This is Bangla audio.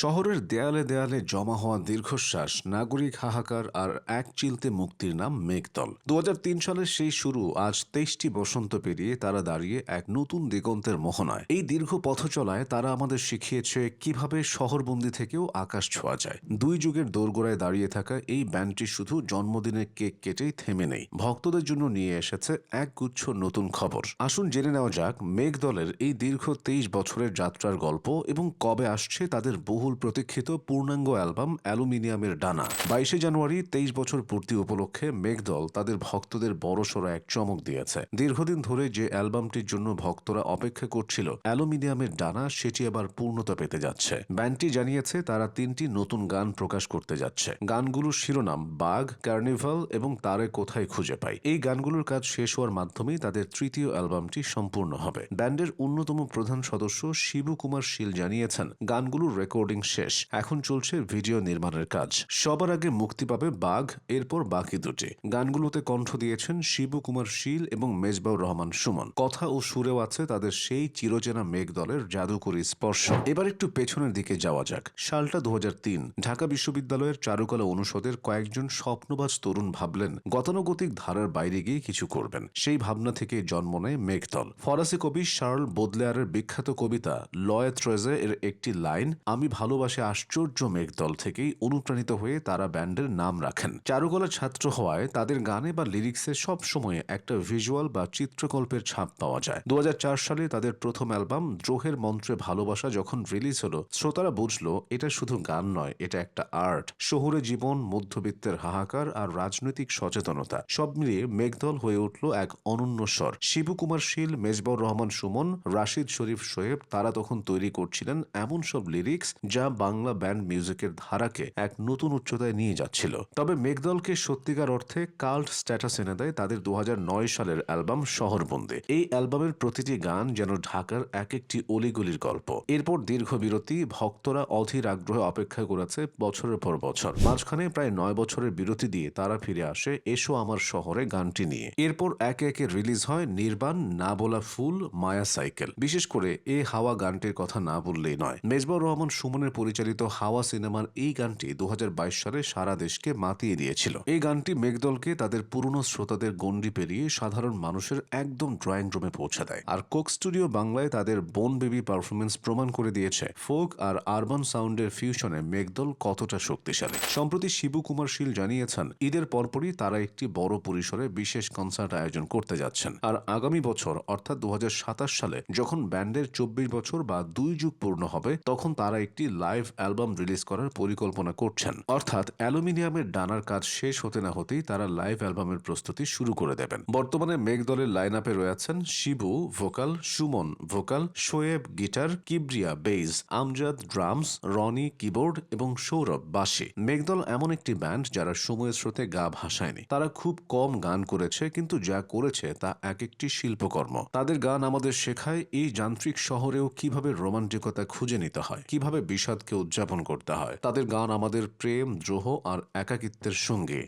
শহরের দেয়ালে দেয়ালে জমা হওয়া দীর্ঘশ্বাস, নাগরিক হাহাকার আর এক চিলতে মুক্তির নাম মেঘদল। ২০০৩ সালের সেই শুরু, আজ ২৩টি বসন্ত পেরিয়ে তারা দাঁড়িয়ে এক নতুন দিগন্তের মোহনায়। এই দীর্ঘ পথ চলায় তারা আমাদের শিখিয়েছে কিভাবে শহরবন্দি থেকেও আকাশ ছোঁয়া যায়। দুই যুগের দোরগোড়ায় দাঁড়িয়ে থাকা এই ব্যান্ডটি শুধু জন্মদিনের কেক কেটেই থেমে নেই, ভক্তদের জন্য নিয়ে এসেছে এক গুচ্ছ নতুন খবর। আসুন জেনে নেওয়া যাক মেঘদলের এই দীর্ঘ ২৩ বছরের যাত্রার গল্প এবং কবে আসছে তাদের বহুল প্রতীক্ষিত পূর্ণাঙ্গ অ্যালবাম অ্যালুমিনিয়ামের ডানা। ২২শে জানুয়ারি ২৩ বছর পূর্তি উপলক্ষে মেঘদল তাদের ভক্তদের বড়সড় এক চমক দিয়েছে। দীর্ঘদিন ধরে যে অ্যালবামটির জন্য ভক্তরা অপেক্ষা করছিল, অ্যালুমিনিয়ামের ডানা, সেটি আবার পূর্ণতা পেতে যাচ্ছে। ব্যান্ডটি জানিয়েছে তারা ৩টি নতুন গান প্রকাশ করতে যাচ্ছে। গানগুলোর শিরোনাম বাঘ, কার্নিভাল এবং তারে কোথায় খুঁজে পাই। এই গানগুলোর কাজ শেষ হওয়ার মাধ্যমেই তাদের তৃতীয় অ্যালবামটি সম্পূর্ণ হবে। ব্যান্ডের অন্যতম প্রধান সদস্য শিবু কুমার শীল জানিয়েছেন গানগুলোর রেকর্ডিং শেষ, এখন চলছে ভিডিও নির্মাণের কাজ। সবার আগে মুক্তি পাবে বাঘ, এরপর বাকি দুটি। গানগুলোতে কণ্ঠ দিয়েছেন শিবু কুমার শীল এবং মেজবাউর রহমান সুমন। কথা ও সুরেও আছে তাদের সেই চিরচেনা মেঘদলের জাদুকরী স্পর্শ। এবার একটু পেছনের দিকে যাওয়া যাক। সালটা ২০০৩। ঢাকা বিশ্ববিদ্যালয়ের চারুকলা অনুষদের কয়েকজন স্বপ্নবাজ তরুণ ভাবলেন গতানুগতিক ধারার বাইরে গিয়ে কিছু করবেন। সেই ভাবনা থেকে জন্ম নেয় মেঘদল। ফরাসি কবি শার্ল বোদলেয়ারের বিখ্যাত কবিতা লয়ে ট্রেজে এর একটি লাইন আমি ভালোবাসে আশ্চর্য মেঘদল থেকেই অনুপ্রাণিত হয়ে তারা ব্যান্ডের নাম রাখেন। চারুকলা ছাত্র হওয়ায় তাদের গানে বা লিরিক্সে সব সময় একটা ভিজুয়াল বা চিত্রকল্পের ছাপ পাওয়া যায়। ২০০৪ সালে তাদের প্রথম অ্যালবাম দ্রোহের মন্ত্রে ভালোবাসা যখন রিলিজ হলো, শ্রোতারা বুঝলো এটা শুধু গান নয়, এটা একটা আর্ট। শহুরে জীবন, মধ্যবিত্তের হাহাকার আর রাজনৈতিক সচেতনতা সব মিলিয়ে মেঘদল হয়ে উঠল এক অনন্য স্বর। শিবু কুমার শীল, মেজবাউর রহমান সুমন, রাশিদ শরীফ শোয়েব তারা তখন তৈরি করছিলেন এমন সব লিরিক্স যা বাংলা ব্যান্ড মিউজিকের ধারাকে এক নতুন উচ্চতায় নিয়ে যাচ্ছিল। তবে মেঘদলকে সত্যিকার অর্থে কাল্ট স্ট্যাটাস এনে দেয় তাদের ২০০৯ সালের অ্যালবাম শহরবন্দি। এই অ্যালবামের প্রতিটি গান যেন ঢাকার এক একটি অলিগলির গল্প। এরপর দীর্ঘ বিরতি, ভক্তরা অধীর আগ্রহে অপেক্ষা করেছে বছরের পর বছর। মাঝখানে প্রায় ৯ বছরের বিরতি দিয়ে তারা ফিরে আসে এসো আমার শহরে গানটি নিয়ে। এরপর একে একে রিলিজ হয় নির্বাণ, না বলা ফুল, মায়া সাইকেল। বিশেষ করে এ হাওয়া গানটির কথা না বললেই নয়। মেজবাউর রহমান সুমনের পরিচালিত হাওয়া সিনেমার এই গানটি ২০২২ সালে সারা দেশকে মাতিয়ে দিয়েছিল। এই গানটি মেঘদলকে তাদের পুরনো শ্রোতাদের গণ্ডি পেরিয়ে সাধারণ মানুষের একদম ড্রয়িং রুমে পৌঁছে দেয়। আর কোক স্টুডিও বাংলায় তাদের বোন বেবি পারফরমেন্স প্রমাণ করে দিয়েছে ফোক আর আরবান সাউন্ডের ফিউশনে মেঘদল কতটা শক্তিশালী। সম্প্রতি শিবু কুমার শীল জানিয়েছেন ঈদের পরপরই তারা একটি বড় পরিসরে বিশেষ কনসার্ট আয়োজন করতে যাচ্ছেন। আর আগামী বছর অর্থাৎ ২০২৭ সালে যখন ব্যান্ডের ২৪ বছর বা ২ যুগ পূর্ণ হবে, তখন তারা একটি লাইভ অ্যালবাম রিলিজ করার পরিকল্পনা করছেন। অর্থাৎ অ্যালুমিনিয়ামের ডানার কাজ শেষ হতে না হতেই তারা লাইভ অ্যালবামের প্রস্তুতি শুরু করে দেবেন। বর্তমানে মেঘদলের লাইন আপে রয়েছেন Shibu vocal, Sumon vocal, Shoeb guitar, Kibria bass, Amjad drums, Roni keyboard এবং সৌরভ বাঁশি। মেঘদল এমন একটি ব্যান্ড যারা সময়ের স্রোতে গা ভাসায়নি। তারা খুব কম গান করেছে, কিন্তু যা করেছে তা এক একটি শিল্পকর্ম। তাদের গান আমাদের শেখায় এই যান্ত্রিক শহরেও কিভাবে রোমান্টিকতা খুঁজে নিতে হয়, কিভাবে বিষাদকে উদযাপন করতে হয়। তাদের গান আমাদের প্রেম, দ্রোহ আর একাকিত্বের সঙ্গী।